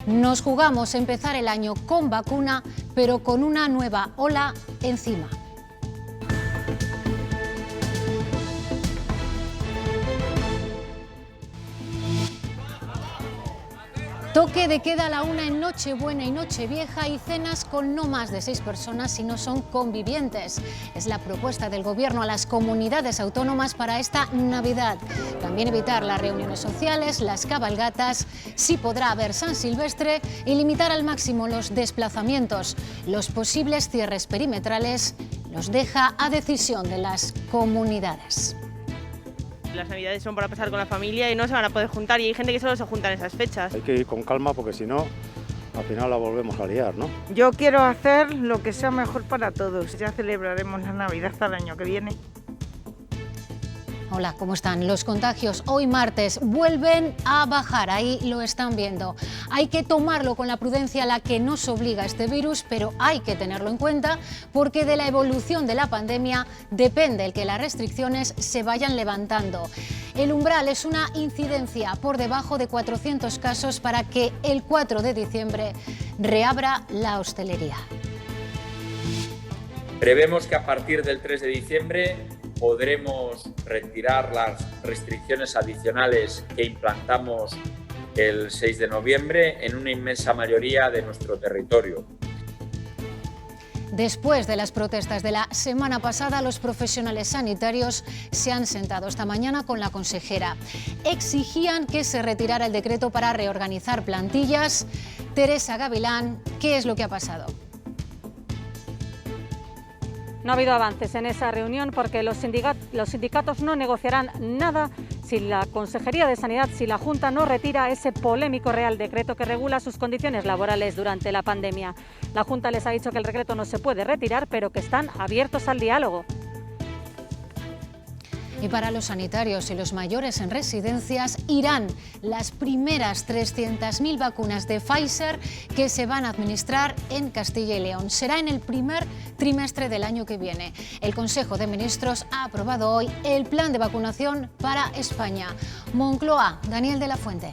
Nos jugamos empezar el año con vacuna, pero con una nueva ola encima. Toque de queda a la 1 en Nochebuena y Nochevieja y cenas con no más de 6 personas si no son convivientes. Es la propuesta del Gobierno a las comunidades autónomas para esta Navidad. También evitar las reuniones sociales, las cabalgatas, sí podrá haber San Silvestre y limitar al máximo los desplazamientos. Los posibles cierres perimetrales los deja a decisión de las comunidades. Las navidades son para pasar con la familia y no se van a poder juntar, y hay gente que solo se junta en esas fechas. Hay que ir con calma porque si no, al final la volvemos a liar, ¿no? Yo quiero hacer lo que sea mejor para todos. Ya celebraremos la Navidad al año que viene. Hola, ¿cómo están? Los contagios hoy martes vuelven a bajar, ahí lo están viendo. Hay que tomarlo con la prudencia a la que nos obliga este virus, pero hay que tenerlo en cuenta porque de la evolución de la pandemia depende el que las restricciones se vayan levantando. El umbral es una incidencia por debajo de 400 casos para que el 4 de diciembre reabra la hostelería. Prevemos que a partir del 3 de diciembre podremos retirar las restricciones adicionales que implantamos el 6 de noviembre en una inmensa mayoría de nuestro territorio. Después de las protestas de la semana pasada, los profesionales sanitarios se han sentado esta mañana con la consejera. Exigían que se retirara el decreto para reorganizar plantillas. Teresa Gavilán, ¿qué es lo que ha pasado? No ha habido avances en esa reunión porque los sindicatos no negociarán nada si la Consejería de Sanidad, si la Junta no retira ese polémico Real Decreto que regula sus condiciones laborales durante la pandemia. La Junta les ha dicho que el decreto no se puede retirar, pero que están abiertos al diálogo. Y para los sanitarios y los mayores en residencias irán las primeras 300.000 vacunas de Pfizer que se van a administrar en Castilla y León. Será en el primer trimestre del año que viene. El Consejo de Ministros ha aprobado hoy el plan de vacunación para España. Moncloa, Daniel de la Fuente.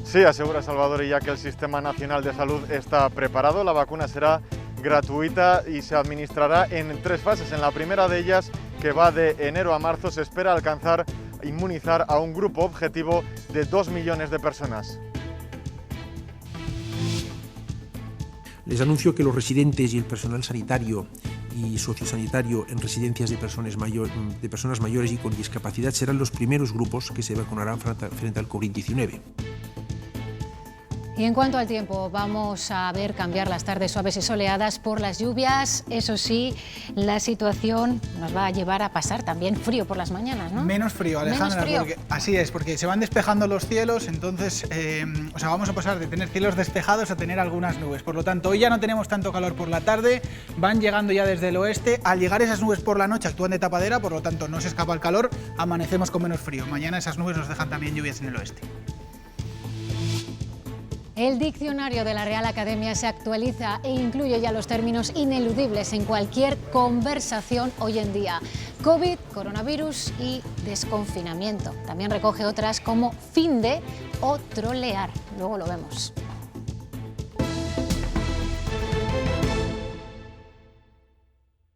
Sí, asegura Salvador Illa que el Sistema Nacional de Salud está preparado. La vacuna será gratuita y se administrará en 3 fases. En la primera de ellas, que va de enero a marzo, se espera alcanzar inmunizar a un grupo objetivo de 2 millones de personas. Les anuncio que los residentes y el personal sanitario y sociosanitario en residencias de personas mayores y con discapacidad serán los primeros grupos que se vacunarán frente al COVID-19. Y en cuanto al tiempo, vamos a ver cambiar las tardes suaves y soleadas por las lluvias. Eso sí, la situación nos va a llevar a pasar también frío por las mañanas, ¿no? Menos frío, Alejandra, Menos frío. porque así es, porque se van despejando los cielos, entonces vamos a pasar de tener cielos despejados a tener algunas nubes. Por lo tanto, hoy ya no tenemos tanto calor por la tarde, van llegando ya desde el oeste. Al llegar esas nubes por la noche actúan de tapadera, por lo tanto no se escapa el calor, amanecemos con menos frío. Mañana esas nubes nos dejan también lluvias en el oeste. El diccionario de la Real Academia se actualiza e incluye ya los términos ineludibles en cualquier conversación hoy en día. COVID, coronavirus y desconfinamiento. También recoge otras como fin de o trolear. Luego lo vemos.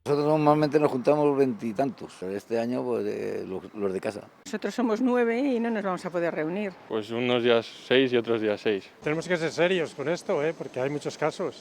Nosotros normalmente nos juntamos 20 y tantos, este año pues, los de casa. Nosotros somos 9 y no nos vamos a poder reunir. Pues unos días 6 y otros días 6. Tenemos que ser serios con esto, porque hay muchos casos.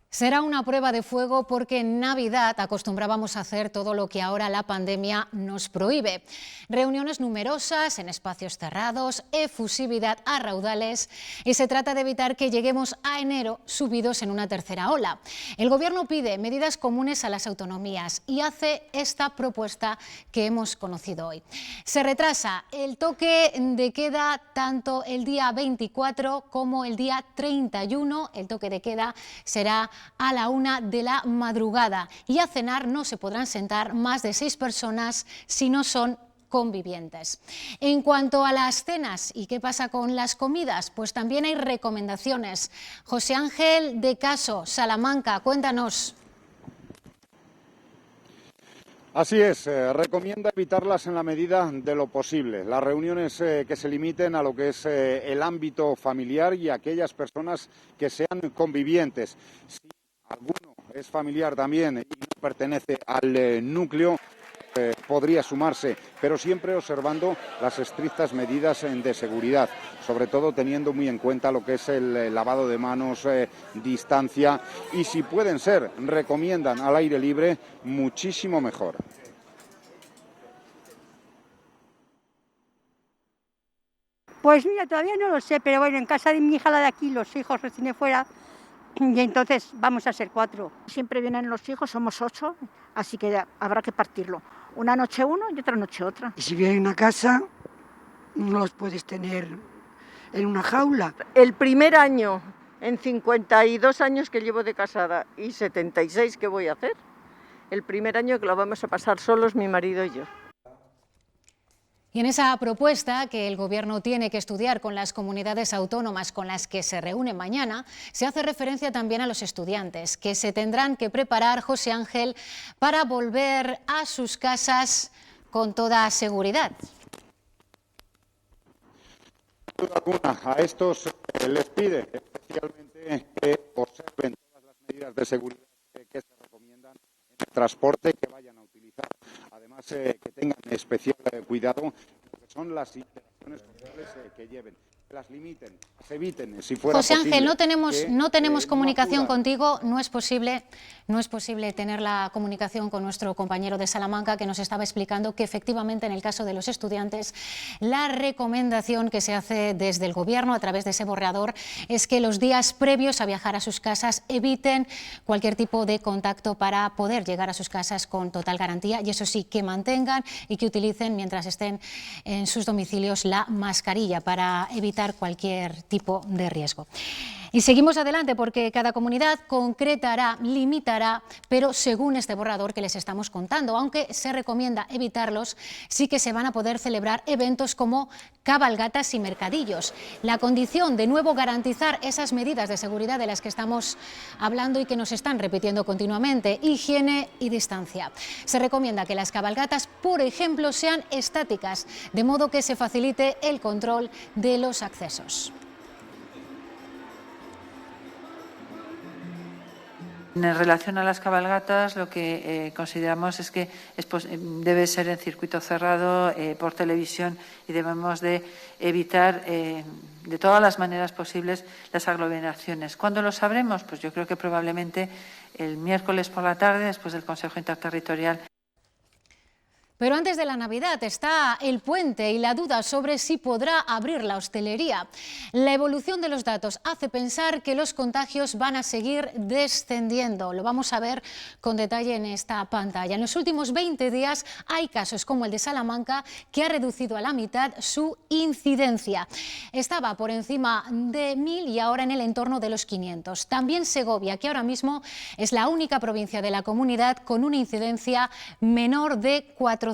Será una prueba de fuego porque en Navidad acostumbrábamos a hacer todo lo que ahora la pandemia nos prohíbe. Reuniones numerosas en espacios cerrados, efusividad a raudales y se trata de evitar que lleguemos a enero subidos en una tercera ola. El Gobierno pide medidas comunes a las autonomías y hace esta propuesta que hemos conocido hoy. Se retrasa el toque de queda tanto el día 24 como el día 31. El toque de queda será a la 1 de la madrugada y a cenar no se podrán sentar más de 6 personas si no son convivientes. En cuanto a las cenas y qué pasa con las comidas, pues también hay recomendaciones. José Ángel de Caso, Salamanca, cuéntanos. Así es, recomienda evitarlas en la medida de lo posible. Las reuniones que se limiten a lo que es el ámbito familiar y aquellas personas que sean convivientes. Si alguno es familiar también y no pertenece al núcleo, podría sumarse, pero siempre observando las estrictas medidas de seguridad, sobre todo teniendo muy en cuenta lo que es el lavado de manos, distancia, y si pueden ser, recomiendan al aire libre, muchísimo mejor. Pues mira, todavía no lo sé, pero bueno, en casa de mi hija, la de aquí, los hijos recién fuera, y entonces vamos a ser 4. Siempre vienen los hijos, somos 8, así que habrá que partirlo. Una noche uno y otra noche otra. Y si vienen a casa, no los puedes tener en una jaula. El primer año, en 52 años que llevo de casada y 76 que voy a hacer, el primer año que lo vamos a pasar solos mi marido y yo. Y en esa propuesta que el Gobierno tiene que estudiar con las comunidades autónomas con las que se reúne mañana, se hace referencia también a los estudiantes, que se tendrán que preparar, José Ángel, para volver a sus casas con toda seguridad. Sin duda alguna, a estos les pide especialmente que observen todas las medidas de seguridad que se recomiendan en el transporte que vayan a utilizar. Además, que tengan especial cuidado, porque son las interacciones sociales que lleven, que las limiten, se eviten, si fuera José posible. Ángel, no tenemos comunicación no contigo, no es posible tener la comunicación con nuestro compañero de Salamanca, que nos estaba explicando que efectivamente en el caso de los estudiantes la recomendación que se hace desde el Gobierno a través de ese borrador es que los días previos a viajar a sus casas eviten cualquier tipo de contacto para poder llegar a sus casas con total garantía, y eso sí, que mantengan y que utilicen mientras estén en sus domicilios la mascarilla para evitar cualquier tipo de riesgo. Y seguimos adelante porque cada comunidad concretará, limitará, pero según este borrador que les estamos contando, aunque se recomienda evitarlos, sí que se van a poder celebrar eventos como cabalgatas y mercadillos. La condición de nuevo garantizar esas medidas de seguridad de las que estamos hablando y que nos están repitiendo continuamente, higiene y distancia. Se recomienda que las cabalgatas, por ejemplo, sean estáticas, de modo que se facilite el control de los accesos. En relación a las cabalgatas, lo que consideramos es que debe ser en circuito cerrado, por televisión, y debemos de evitar de todas las maneras posibles las aglomeraciones. ¿Cuándo lo sabremos? Pues yo creo que probablemente el miércoles por la tarde, después del Consejo Interterritorial. Pero antes de la Navidad está el puente y la duda sobre si podrá abrir la hostelería. La evolución de los datos hace pensar que los contagios van a seguir descendiendo. Lo vamos a ver con detalle en esta pantalla. En los últimos 20 días hay casos como el de Salamanca, que ha reducido a la mitad su incidencia. Estaba por encima de 1.000 y ahora en el entorno de los 500. También Segovia, que ahora mismo es la única provincia de la comunidad con una incidencia menor de 400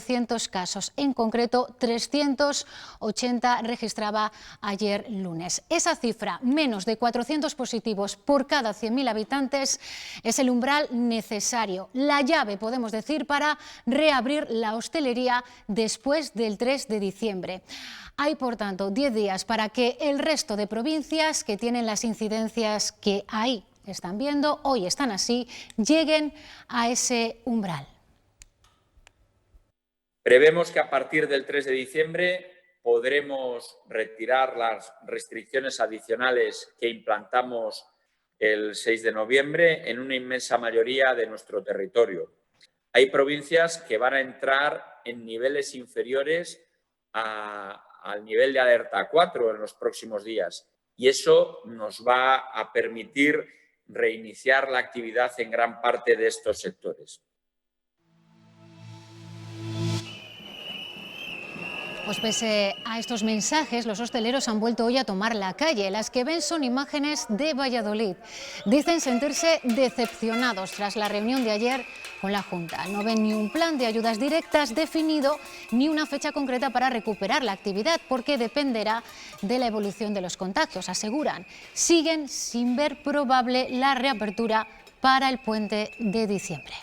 casos, en concreto 380 registraba ayer lunes. Esa cifra, menos de 400 positivos por cada 100.000 habitantes, es el umbral necesario, la llave, podemos decir, para reabrir la hostelería después del 3 de diciembre. Hay, por tanto, 10 días para que el resto de provincias que tienen las incidencias que ahí están viendo, hoy están así, lleguen a ese umbral. Prevemos que a partir del 3 de diciembre podremos retirar las restricciones adicionales que implantamos el 6 de noviembre en una inmensa mayoría de nuestro territorio. Hay provincias que van a entrar en niveles inferiores al nivel de alerta 4 en los próximos días, y eso nos va a permitir reiniciar la actividad en gran parte de estos sectores. Pues pese a estos mensajes, los hosteleros han vuelto hoy a tomar la calle. Las que ven son imágenes de Valladolid. Dicen sentirse decepcionados tras la reunión de ayer con la Junta. No ven ni un plan de ayudas directas definido ni una fecha concreta para recuperar la actividad, porque dependerá de la evolución de los contagios, aseguran. Siguen sin ver probable la reapertura para el puente de diciembre.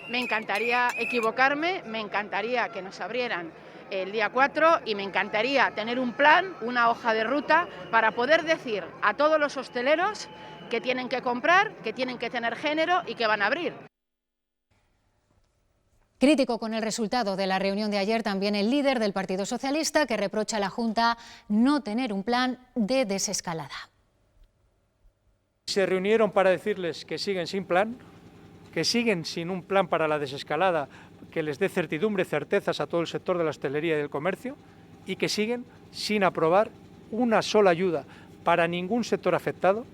Me encantaría equivocarme, me encantaría que nos abrieran el día 4 y me encantaría tener un plan, una hoja de ruta para poder decir a todos los hosteleros que tienen que comprar, que tienen que tener género y que van a abrir. Crítico con el resultado de la reunión de ayer también el líder del Partido Socialista, que reprocha a la Junta no tener un plan de desescalada. Se reunieron para decirles que siguen sin plan, que siguen sin un plan para la desescalada que les dé certidumbre, certezas a todo el sector de la hostelería y del comercio, y que siguen sin aprobar una sola ayuda para ningún sector afectado,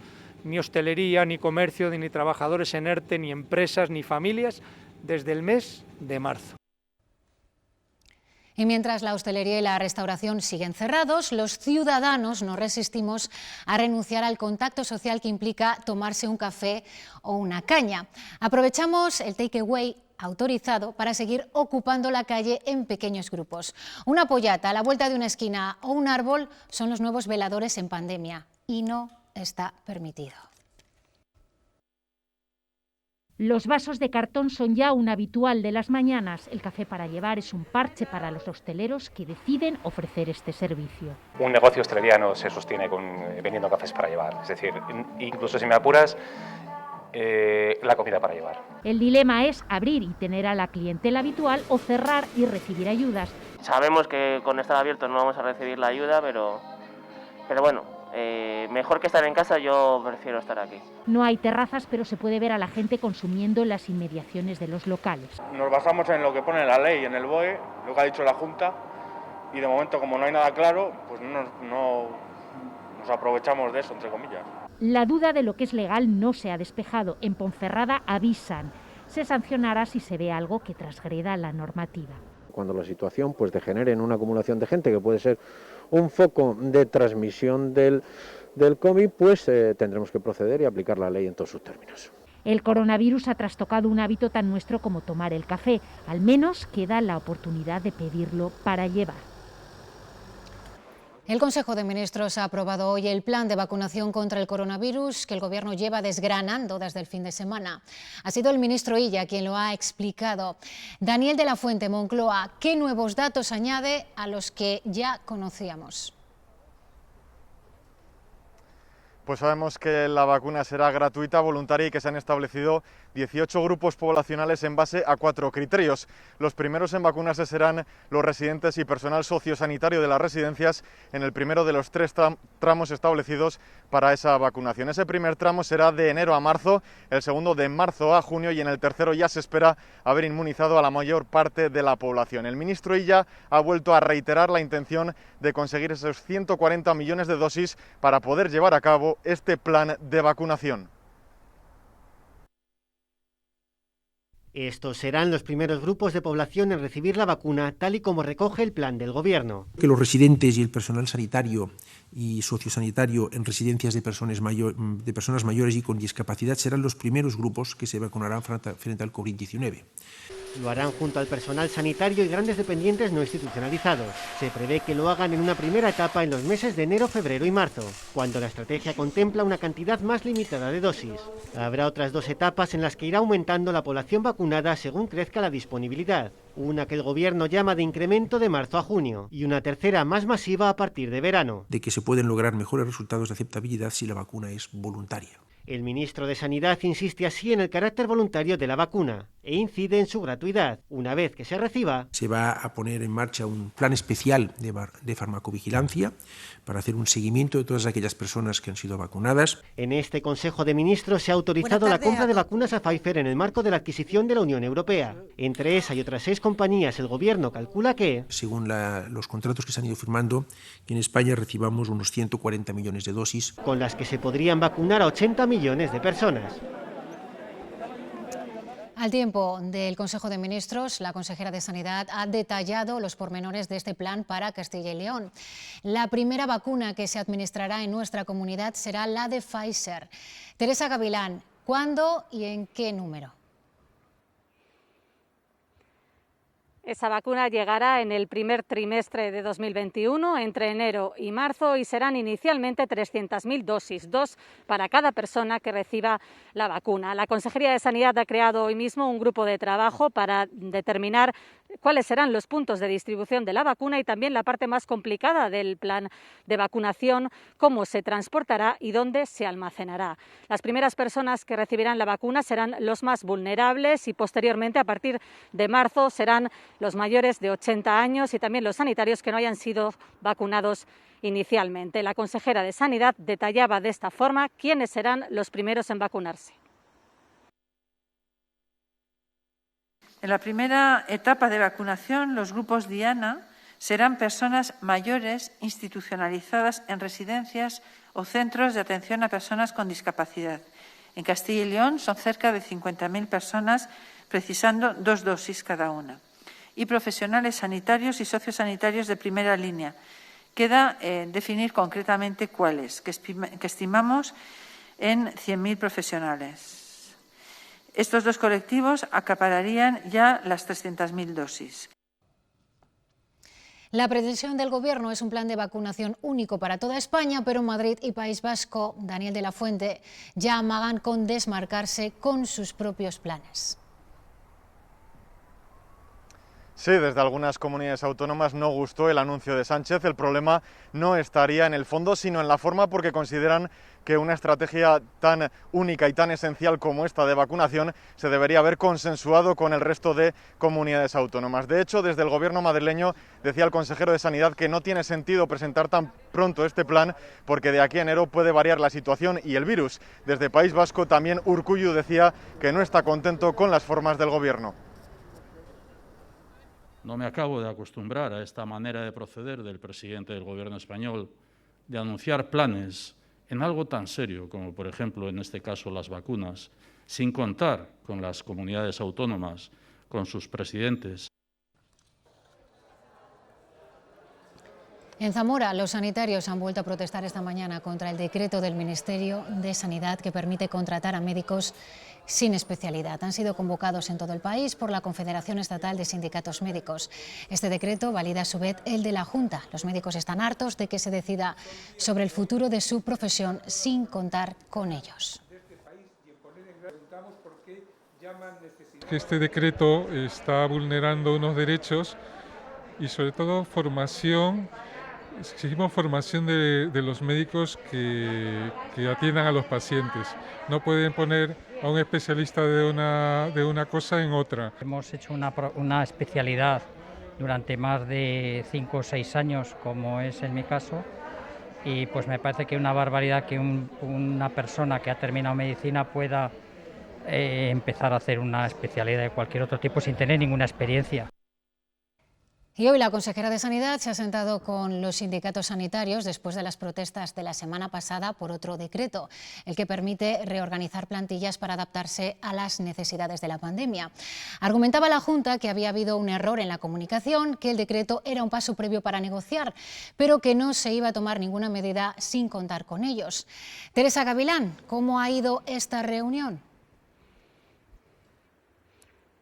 ni hostelería, ni comercio, ni trabajadores en ERTE, ni empresas, ni familias, desde el mes de marzo. Y mientras la hostelería y la restauración siguen cerrados, los ciudadanos no resistimos a renunciar al contacto social que implica tomarse un café o una caña. Aprovechamos el takeaway autorizado para seguir ocupando la calle en pequeños grupos. Una pollata a la vuelta de una esquina o un árbol son los nuevos veladores en pandemia y no está permitido. Los vasos de cartón son ya un habitual de las mañanas. El café para llevar es un parche para los hosteleros que deciden ofrecer este servicio. Un negocio hostelería no se sostiene vendiendo cafés para llevar. Es decir, incluso si me apuras, la comida para llevar. El dilema es abrir y tener a la clientela habitual o cerrar y recibir ayudas. Sabemos que con estar abiertos no vamos a recibir la ayuda, pero bueno, mejor que estar en casa, yo prefiero estar aquí. No hay terrazas, pero se puede ver a la gente consumiendo en las inmediaciones de los locales. Nos basamos en lo que pone la ley, en el BOE, lo que ha dicho la Junta, y de momento, como no hay nada claro, pues no nos aprovechamos de eso, entre comillas. La duda de lo que es legal no se ha despejado. En Ponferrada avisan. Se sancionará si se ve algo que transgreda la normativa. Cuando la situación pues degenere en una acumulación de gente que puede ser un foco de transmisión del COVID, pues tendremos que proceder y aplicar la ley en todos sus términos. El coronavirus ha trastocado un hábito tan nuestro como tomar el café. Al menos queda la oportunidad de pedirlo para llevar. El Consejo de Ministros ha aprobado hoy el plan de vacunación contra el coronavirus que el Gobierno lleva desgranando desde el fin de semana. Ha sido el ministro Illa quien lo ha explicado. Daniel de la Fuente, Moncloa, ¿qué nuevos datos añade a los que ya conocíamos? Pues sabemos que la vacuna será gratuita, voluntaria y que se han establecido 18 grupos poblacionales en base a 4 criterios. Los primeros en vacunarse serán los residentes y personal sociosanitario de las residencias en el primero de los 3 tramos establecidos para esa vacunación. Ese primer tramo será de enero a marzo, el segundo de marzo a junio y en el tercero ya se espera haber inmunizado a la mayor parte de la población. El ministro Illa ha vuelto a reiterar la intención de conseguir esos 140 millones de dosis para poder llevar a cabo este plan de vacunación. Estos serán los primeros grupos de población en recibir la vacuna, tal y como recoge el plan del Gobierno. Que los residentes y el personal sanitario y sociosanitario en residencias de personas mayores y con discapacidad serán los primeros grupos que se vacunarán frente al COVID-19. Lo harán junto al personal sanitario y grandes dependientes no institucionalizados. Se prevé que lo hagan en una primera etapa en los meses de enero, febrero y marzo, cuando la estrategia contempla una cantidad más limitada de dosis. Habrá otras 2 etapas en las que irá aumentando la población vacunada según crezca la disponibilidad. Una que el Gobierno llama de incremento de marzo a junio y una tercera más masiva a partir de verano. De que se pueden lograr mejores resultados de aceptabilidad si la vacuna es voluntaria. El ministro de Sanidad insiste así en el carácter voluntario de la vacuna e incide en su gratuidad. Una vez que se reciba, se va a poner en marcha un plan especial de farmacovigilancia para hacer un seguimiento de todas aquellas personas que han sido vacunadas. En este Consejo de Ministros se ha autorizado la compra de vacunas a Pfizer en el marco de la adquisición de la Unión Europea. Entre esa y otras 6 compañías, el Gobierno calcula que, según los contratos que se han ido firmando, que en España recibamos unos 140 millones de dosis, con las que se podrían vacunar a 80 millones de personas. Al tiempo del Consejo de Ministros, la consejera de Sanidad ha detallado los pormenores de este plan para Castilla y León. La primera vacuna que se administrará en nuestra comunidad será la de Pfizer. Teresa Gavilán, ¿cuándo y en qué número? Esa vacuna llegará en el primer trimestre de 2021, entre enero y marzo, y serán inicialmente 300.000 dosis, 2 para cada persona que reciba la vacuna. La Consejería de Sanidad ha creado hoy mismo un grupo de trabajo para determinar cuáles serán los puntos de distribución de la vacuna y también la parte más complicada del plan de vacunación, cómo se transportará y dónde se almacenará. Las primeras personas que recibirán la vacuna serán los más vulnerables y posteriormente, a partir de marzo, serán los mayores de 80 años y también los sanitarios que no hayan sido vacunados inicialmente. La consejera de Sanidad detallaba de esta forma quiénes serán los primeros en vacunarse. En la primera etapa de vacunación, los grupos diana serán personas mayores institucionalizadas en residencias o centros de atención a personas con discapacidad. En Castilla y León son cerca de 50.000 personas precisando 2 dosis cada una. Y profesionales sanitarios y sociosanitarios de primera línea. Queda definir concretamente cuáles, que estimamos en 100.000 profesionales. Estos 2 colectivos acapararían ya las 300.000 dosis. La pretensión del Gobierno es un plan de vacunación único para toda España, pero Madrid y País Vasco, Daniel de la Fuente, ya amagan con desmarcarse con sus propios planes. Sí, desde algunas comunidades autónomas no gustó el anuncio de Sánchez. El problema no estaría en el fondo, sino en la forma, porque consideran que una estrategia tan única y tan esencial como esta de vacunación se debería haber consensuado con el resto de comunidades autónomas. De hecho, desde el Gobierno madrileño decía el consejero de Sanidad que no tiene sentido presentar tan pronto este plan porque de aquí a enero puede variar la situación y el virus. Desde País Vasco también Urkullu decía que no está contento con las formas del Gobierno. No me acabo de acostumbrar a esta manera de proceder del presidente del Gobierno español, de anunciar planes en algo tan serio como, por ejemplo, en este caso, las vacunas, sin contar con las comunidades autónomas, con sus presidentes. En Zamora, los sanitarios han vuelto a protestar esta mañana contra el decreto del Ministerio de Sanidad que permite contratar a médicos sin especialidad. Han sido convocados en todo el país por la Confederación Estatal de Sindicatos Médicos. Este decreto valida a su vez el de la Junta. Los médicos están hartos de que se decida sobre el futuro de su profesión sin contar con ellos. Este decreto está vulnerando unos derechos y sobre todo formación. Exigimos formación de los médicos que atiendan a los pacientes. No pueden poner a un especialista de una cosa en otra. Hemos hecho una especialidad durante más de 5 o 6 años, como es en mi caso, y pues me parece que es una barbaridad que una persona que ha terminado medicina pueda empezar a hacer una especialidad de cualquier otro tipo sin tener ninguna experiencia. Y hoy la consejera de Sanidad se ha sentado con los sindicatos sanitarios después de las protestas de la semana pasada por otro decreto, el que permite reorganizar plantillas para adaptarse a las necesidades de la pandemia. Argumentaba la Junta que había habido un error en la comunicación, que el decreto era un paso previo para negociar, pero que no se iba a tomar ninguna medida sin contar con ellos. Teresa Gavilán, ¿cómo ha ido esta reunión?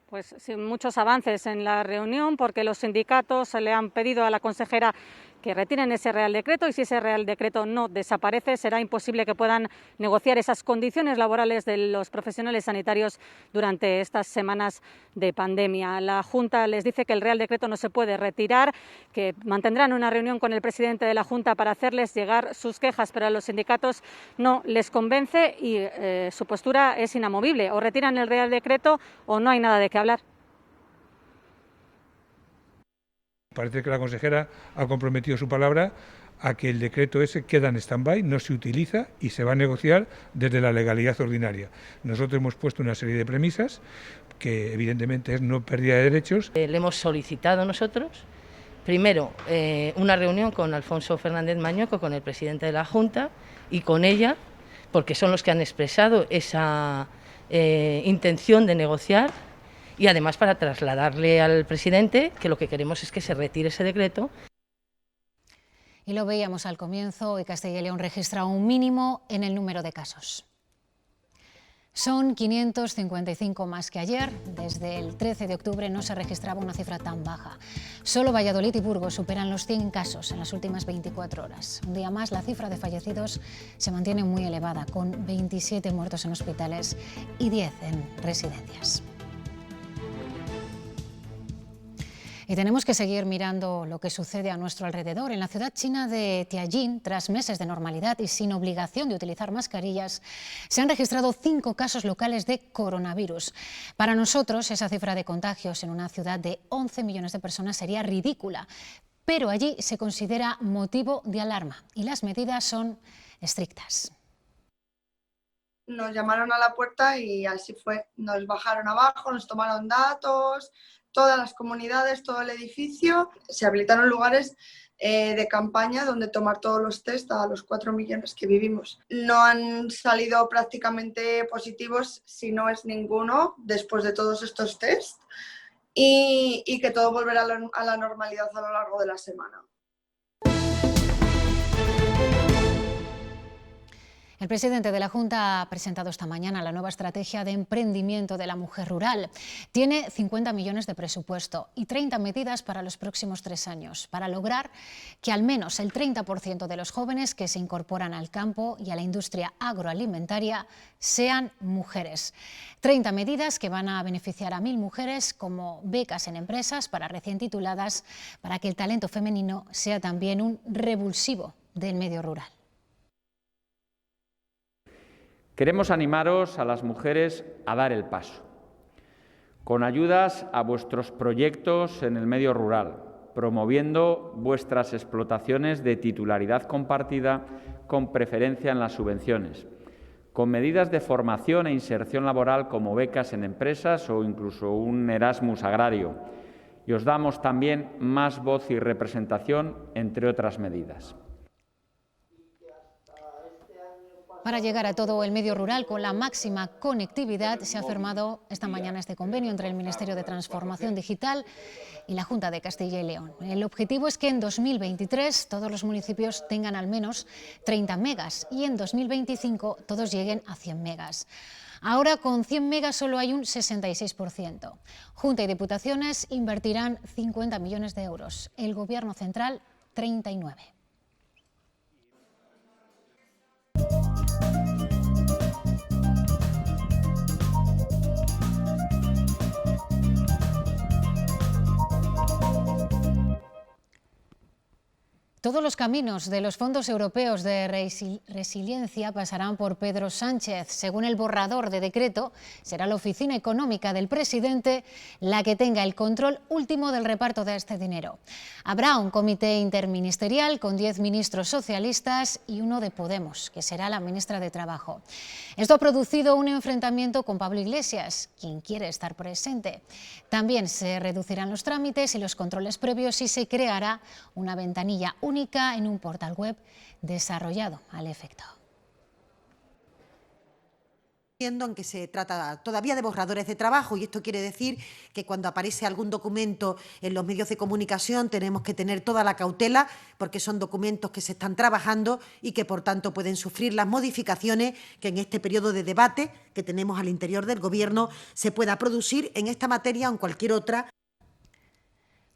Pues sin muchos avances en la reunión, porque los sindicatos le han pedido a la consejera que retiren ese Real Decreto, y si ese Real Decreto no desaparece, será imposible que puedan negociar esas condiciones laborales de los profesionales sanitarios durante estas semanas de pandemia. La Junta les dice que el Real Decreto no se puede retirar, que mantendrán una reunión con el presidente de la Junta para hacerles llegar sus quejas, pero a los sindicatos no les convence y su postura es inamovible. O retiran el Real Decreto o no hay nada de qué hablar. Parece que la consejera ha comprometido su palabra a que el decreto ese queda en stand-by, no se utiliza y se va a negociar desde la legalidad ordinaria. Nosotros hemos puesto una serie de premisas que evidentemente es no pérdida de derechos. Le hemos solicitado nosotros, primero, una reunión con Alfonso Fernández Mañueco, con el presidente de la Junta, y con ella, porque son los que han expresado esa intención de negociar, y además para trasladarle al presidente que lo que queremos es que se retire ese decreto. Y lo veíamos al comienzo, hoy Castilla y León registra un mínimo en el número de casos. Son 555 más que ayer. Desde el 13 de octubre no se registraba una cifra tan baja. Solo Valladolid y Burgos superan los 100 casos en las últimas 24 horas. Un día más, la cifra de fallecidos se mantiene muy elevada, con 27 muertos en hospitales y 10 en residencias. Y tenemos que seguir mirando lo que sucede a nuestro alrededor. En la ciudad china de Tianjin, tras meses de normalidad y sin obligación de utilizar mascarillas, se han registrado 5 casos locales de coronavirus. Para nosotros, esa cifra de contagios en una ciudad de 11 millones de personas sería ridícula, pero allí se considera motivo de alarma y las medidas son estrictas. Nos llamaron a la puerta y así fue. Nos bajaron abajo, nos tomaron datos, todas las comunidades, todo el edificio. Se habilitaron lugares de campaña donde tomar todos los test a los 4 millones que vivimos. No han salido prácticamente positivos, si no es ninguno, después de todos estos test, y que todo volverá a la normalidad a lo largo de la semana. El presidente de la Junta ha presentado esta mañana la nueva estrategia de emprendimiento de la mujer rural. Tiene 50 millones de presupuesto y 30 medidas para los próximos 3 años, para lograr que al menos el 30% de los jóvenes que se incorporan al campo y a la industria agroalimentaria sean mujeres. 30 medidas que van a beneficiar a 1.000 mujeres, como becas en empresas para recién tituladas, para que el talento femenino sea también un revulsivo del medio rural. Queremos animaros a las mujeres a dar el paso, con ayudas a vuestros proyectos en el medio rural, promoviendo vuestras explotaciones de titularidad compartida con preferencia en las subvenciones, con medidas de formación e inserción laboral como becas en empresas o incluso un Erasmus agrario. Y os damos también más voz y representación, entre otras medidas. Para llegar a todo el medio rural con la máxima conectividad, se ha firmado esta mañana este convenio entre el Ministerio de Transformación Digital y la Junta de Castilla y León. El objetivo es que en 2023 todos los municipios tengan al menos 30 megas y en 2025 todos lleguen a 100 megas. Ahora con 100 megas solo hay un 66%. Junta y Diputaciones invertirán 50 millones de euros. El Gobierno central, 39. Todos los caminos de los fondos europeos de resiliencia pasarán por Pedro Sánchez. Según el borrador de decreto, será la Oficina Económica del presidente la que tenga el control último del reparto de este dinero. Habrá un comité interministerial con 10 ministros socialistas y uno de Podemos, que será la ministra de Trabajo. Esto ha producido un enfrentamiento con Pablo Iglesias, quien quiere estar presente. También se reducirán los trámites y los controles previos y se creará una ventanilla única en un portal web desarrollado al efecto. Aunque se trata todavía de borradores de trabajo, y esto quiere decir que cuando aparece algún documento en los medios de comunicación tenemos que tener toda la cautela, porque son documentos que se están trabajando y que por tanto pueden sufrir las modificaciones que en este periodo de debate que tenemos al interior del Gobierno se pueda producir en esta materia o en cualquier otra.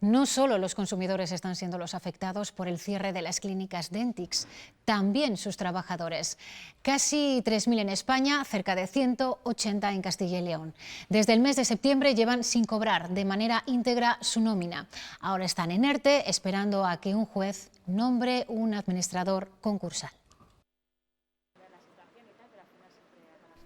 No solo los consumidores están siendo los afectados por el cierre de las clínicas Dentix, también sus trabajadores. Casi 3.000 en España, cerca de 180 en Castilla y León. Desde el mes de septiembre llevan sin cobrar de manera íntegra su nómina. Ahora están en ERTE esperando a que un juez nombre un administrador concursal.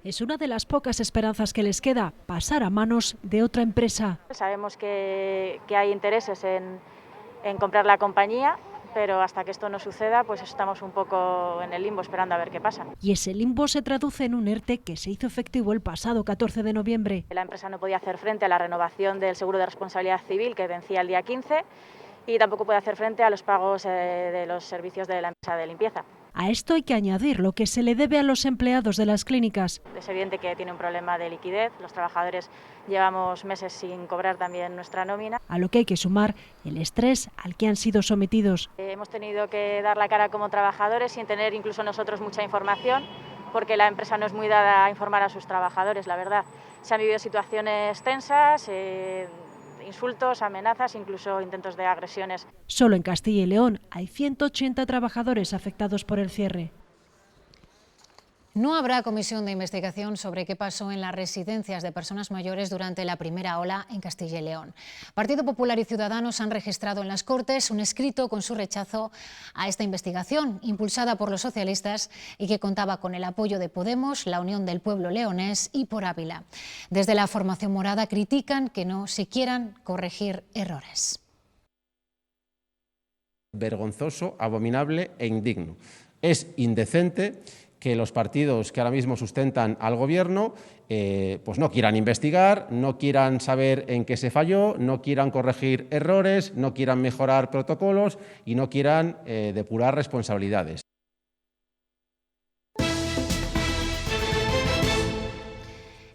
Es una de las pocas esperanzas que les queda, pasar a manos de otra empresa. Sabemos que hay intereses en comprar la compañía, pero hasta que esto no suceda, pues estamos un poco en el limbo esperando a ver qué pasa. Y ese limbo se traduce en un ERTE que se hizo efectivo el pasado 14 de noviembre. La empresa no podía hacer frente a la renovación del seguro de responsabilidad civil que vencía el día 15 y tampoco puede hacer frente a los pagos de los servicios de la empresa de limpieza. A esto hay que añadir lo que se le debe a los empleados de las clínicas. Es evidente que tiene un problema de liquidez, los trabajadores llevamos meses sin cobrar también nuestra nómina. A lo que hay que sumar el estrés al que han sido sometidos. Hemos tenido que dar la cara como trabajadores sin tener incluso nosotros mucha información, porque la empresa no es muy dada a informar a sus trabajadores, la verdad. Se han vivido situaciones tensas, insultos, amenazas, incluso intentos de agresiones. Solo en Castilla y León hay 180 trabajadores afectados por el cierre. No habrá comisión de investigación sobre qué pasó en las residencias de personas mayores durante la primera ola en Castilla y León. Partido Popular y Ciudadanos han registrado en las Cortes un escrito con su rechazo a esta investigación, impulsada por los socialistas y que contaba con el apoyo de Podemos, la Unión del Pueblo Leonés y Por Ávila. Desde la formación morada critican que no se quieran corregir errores. Vergonzoso, abominable e indigno. Es indecente que los partidos que ahora mismo sustentan al Gobierno pues no quieran investigar, no quieran saber en qué se falló, no quieran corregir errores, no quieran mejorar protocolos y no quieran depurar responsabilidades.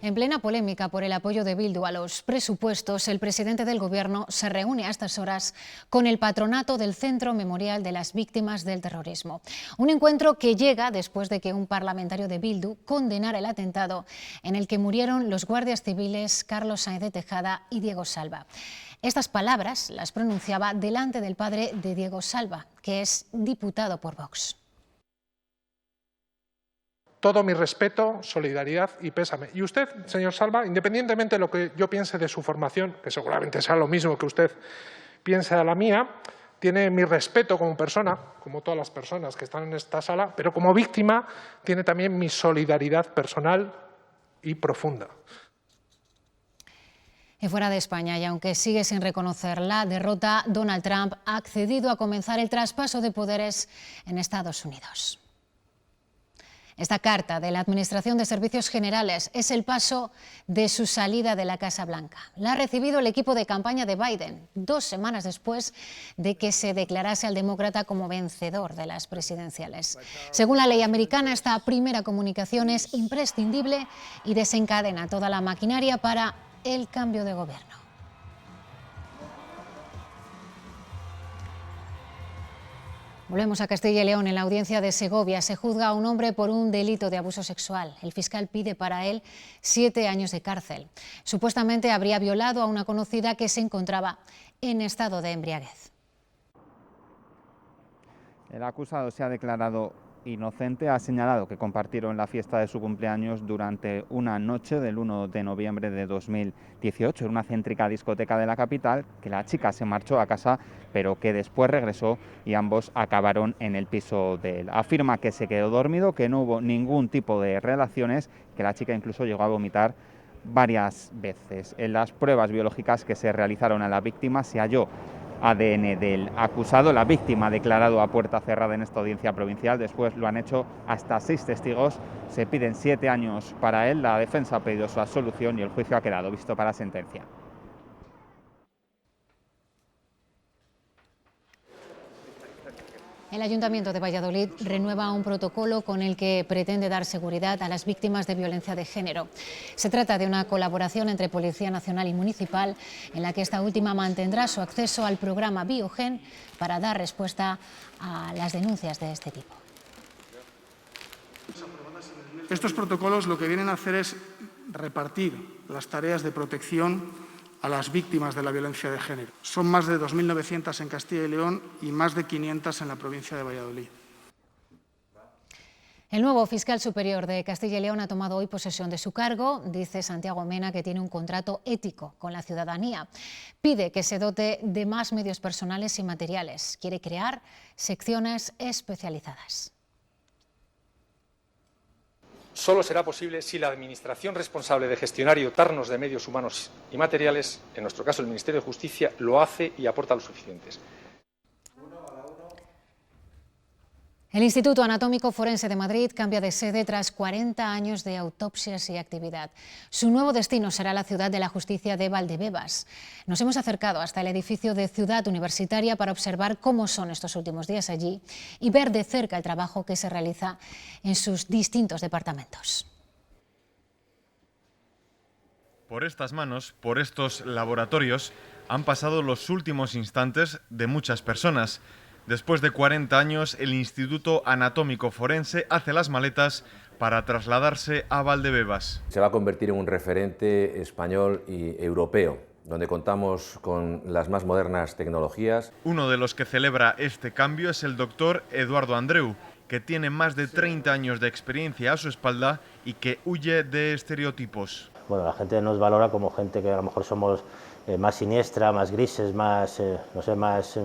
En plena polémica por el apoyo de Bildu a los presupuestos, el presidente del Gobierno se reúne a estas horas con el patronato del Centro Memorial de las Víctimas del Terrorismo. Un encuentro que llega después de que un parlamentario de Bildu condenara el atentado en el que murieron los guardias civiles Carlos Sáenz de Tejada y Diego Salva. Estas palabras las pronunciaba delante del padre de Diego Salva, que es diputado por Vox. Todo mi respeto, solidaridad y pésame. Y usted, señor Salva, independientemente de lo que yo piense de su formación, que seguramente sea lo mismo que usted piensa de la mía, tiene mi respeto como persona, como todas las personas que están en esta sala, pero como víctima tiene también mi solidaridad personal y profunda. Y fuera de España, y aunque sigue sin reconocer la derrota, Donald Trump ha accedido a comenzar el traspaso de poderes en Estados Unidos. Esta carta de la Administración de Servicios Generales es el paso de su salida de la Casa Blanca. La ha recibido el equipo de campaña de Biden, 2 semanas después de que se declarase al demócrata como vencedor de las presidenciales. Según la ley americana, esta primera comunicación es imprescindible y desencadena toda la maquinaria para el cambio de gobierno. Volvemos a Castilla y León. En la audiencia de Segovia se juzga a un hombre por un delito de abuso sexual. El fiscal pide para él 7 años de cárcel. Supuestamente habría violado a una conocida que se encontraba en estado de embriaguez. El acusado se ha declarado inocente, ha señalado que compartieron la fiesta de su cumpleaños durante una noche del 1 de noviembre de 2018 en una céntrica discoteca de la capital, que la chica se marchó a casa pero que después regresó y ambos acabaron en el piso de él. Afirma que se quedó dormido, que no hubo ningún tipo de relaciones, que la chica incluso llegó a vomitar varias veces. En las pruebas biológicas que se realizaron a la víctima se halló ADN del acusado. La víctima ha declarado a puerta cerrada en esta audiencia provincial. Después lo han hecho hasta 6 testigos. Se piden 7 años para él. La defensa ha pedido su absolución y el juicio ha quedado visto para sentencia. El Ayuntamiento de Valladolid renueva un protocolo con el que pretende dar seguridad a las víctimas de violencia de género. Se trata de una colaboración entre Policía Nacional y Municipal, en la que esta última mantendrá su acceso al programa Biogen para dar respuesta a las denuncias de este tipo. Estos protocolos lo que vienen a hacer es repartir las tareas de protección a las víctimas de la violencia de género. Son más de 2.900 en Castilla y León y más de 500 en la provincia de Valladolid. El nuevo fiscal superior de Castilla y León ha tomado hoy posesión de su cargo. Dice Santiago Mena que tiene un contrato ético con la ciudadanía. Pide que se dote de más medios personales y materiales. Quiere crear secciones especializadas. Solo será posible si la Administración responsable de gestionar y dotarnos de medios humanos y materiales, en nuestro caso el Ministerio de Justicia, lo hace y aporta los suficientes. El Instituto Anatómico Forense de Madrid cambia de sede tras 40 años de autopsias y actividad. Su nuevo destino será la Ciudad de la Justicia de Valdebebas. Nos hemos acercado hasta el edificio de Ciudad Universitaria para observar cómo son estos últimos días allí y ver de cerca el trabajo que se realiza en sus distintos departamentos. Por estas manos, por estos laboratorios, han pasado los últimos instantes de muchas personas. Después de 40 años, el Instituto Anatómico Forense hace las maletas para trasladarse a Valdebebas. Se va a convertir en un referente español y europeo, donde contamos con las más modernas tecnologías. Uno de los que celebra este cambio es el doctor Eduardo Andreu, que tiene más de 30 años de experiencia a su espalda y que huye de estereotipos. Bueno, la gente nos valora como gente que a lo mejor somos más siniestra, más grises, más, no sé, más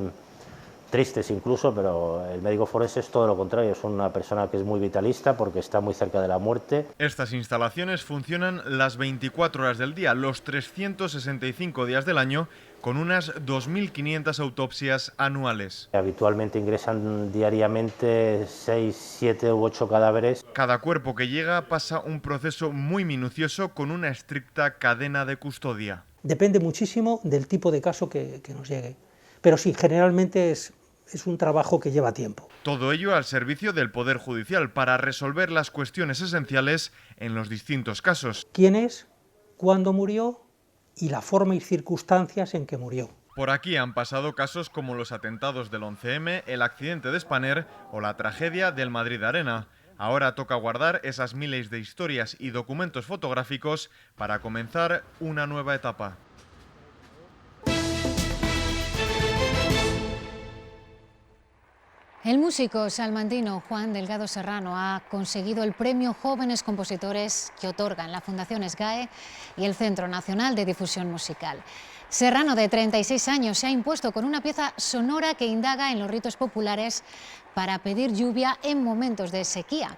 tristes incluso, pero el médico forense es todo lo contrario, es una persona que es muy vitalista porque está muy cerca de la muerte. Estas instalaciones funcionan las 24 horas del día, los 365 días del año, con unas 2.500 autopsias anuales. Habitualmente ingresan diariamente 6, 7 u 8 cadáveres. Cada cuerpo que llega pasa un proceso muy minucioso con una estricta cadena de custodia. Depende muchísimo del tipo de caso que nos llegue, pero sí, generalmente es un trabajo que lleva tiempo. Todo ello al servicio del Poder Judicial para resolver las cuestiones esenciales en los distintos casos. ¿Quién es? ¿Cuándo murió? Y la forma y circunstancias en que murió. Por aquí han pasado casos como los atentados del 11M, el accidente de Spanair o la tragedia del Madrid Arena. Ahora toca guardar esas miles de historias y documentos fotográficos para comenzar una nueva etapa. El músico salmantino Juan Delgado Serrano ha conseguido el premio Jóvenes Compositores que otorgan la Fundación SGAE y el Centro Nacional de Difusión Musical. Serrano, de 36 años, se ha impuesto con una pieza sonora que indaga en los ritos populares para pedir lluvia en momentos de sequía.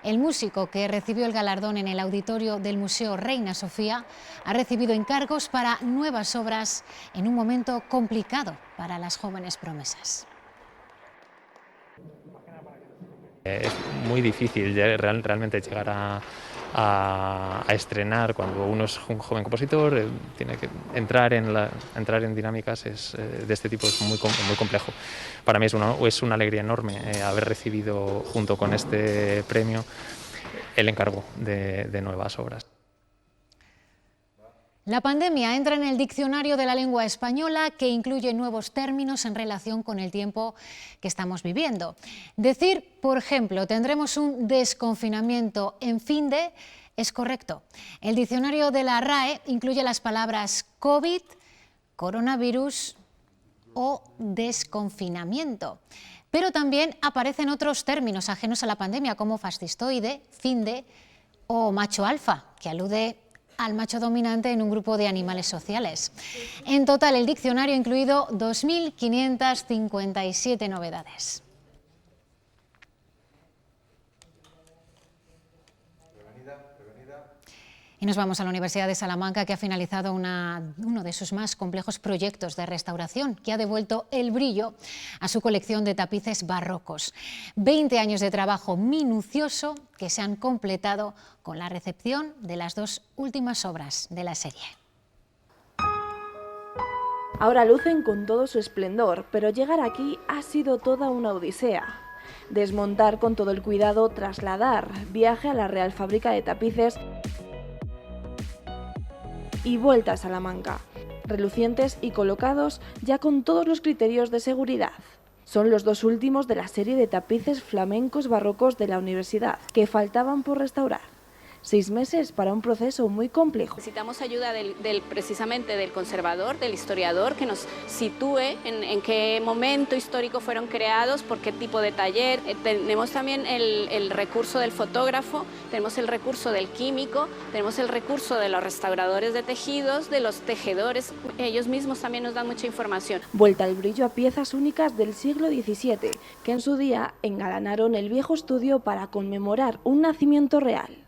El músico, que recibió el galardón en el auditorio del Museo Reina Sofía, ha recibido encargos para nuevas obras en un momento complicado para las jóvenes promesas. Es muy difícil realmente llegar a estrenar cuando uno es un joven compositor, tiene que entrar en dinámicas de este tipo es muy complejo. Para mí es una alegría enorme haber recibido junto con este premio el encargo de nuevas obras. La pandemia entra en el diccionario de la lengua española, que incluye nuevos términos en relación con el tiempo que estamos viviendo. Decir, por ejemplo, tendremos un desconfinamiento en fin de, es correcto. El diccionario de la RAE incluye las palabras COVID, coronavirus o desconfinamiento. Pero también aparecen otros términos ajenos a la pandemia, como fascistoide, fin de o macho alfa, que alude al macho dominante en un grupo de animales sociales. En total, el diccionario ha incluido 2.557 novedades. Y nos vamos a la Universidad de Salamanca, que ha finalizado uno de sus más complejos proyectos de restauración, que ha devuelto el brillo a su colección de tapices barrocos. 20 años de trabajo minucioso que se han completado con la recepción de las dos últimas obras de la serie. Ahora lucen con todo su esplendor, pero llegar aquí ha sido toda una odisea. Desmontar con todo el cuidado, trasladar, viaje a la Real Fábrica de Tapices y vuelta a Salamanca, relucientes y colocados ya con todos los criterios de seguridad. Son los dos últimos de la serie de tapices flamencos barrocos de la universidad, que faltaban por restaurar. 6 meses para un proceso muy complejo. Necesitamos ayuda precisamente del conservador, del historiador, que nos sitúe en qué momento histórico fueron creados, por qué tipo de taller. Tenemos también el recurso del fotógrafo, tenemos el recurso del químico, tenemos el recurso de los restauradores de tejidos, de los tejedores. Ellos mismos también nos dan mucha información. Vuelta al brillo a piezas únicas del siglo XVII, que en su día engalanaron el viejo estudio para conmemorar un nacimiento real,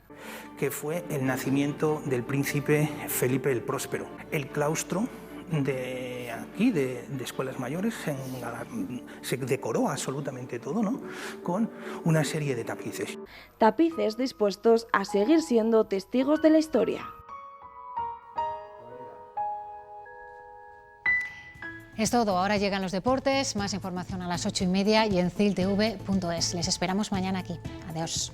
que fue el nacimiento del príncipe Felipe el Próspero. El claustro de aquí, de Escuelas Mayores, se decoró absolutamente todo, ¿no?, con una serie de tapices. Tapices dispuestos a seguir siendo testigos de la historia. Es todo, ahora llegan los deportes, más información a las 8:30 y en ciltv.es. Les esperamos mañana aquí. Adiós.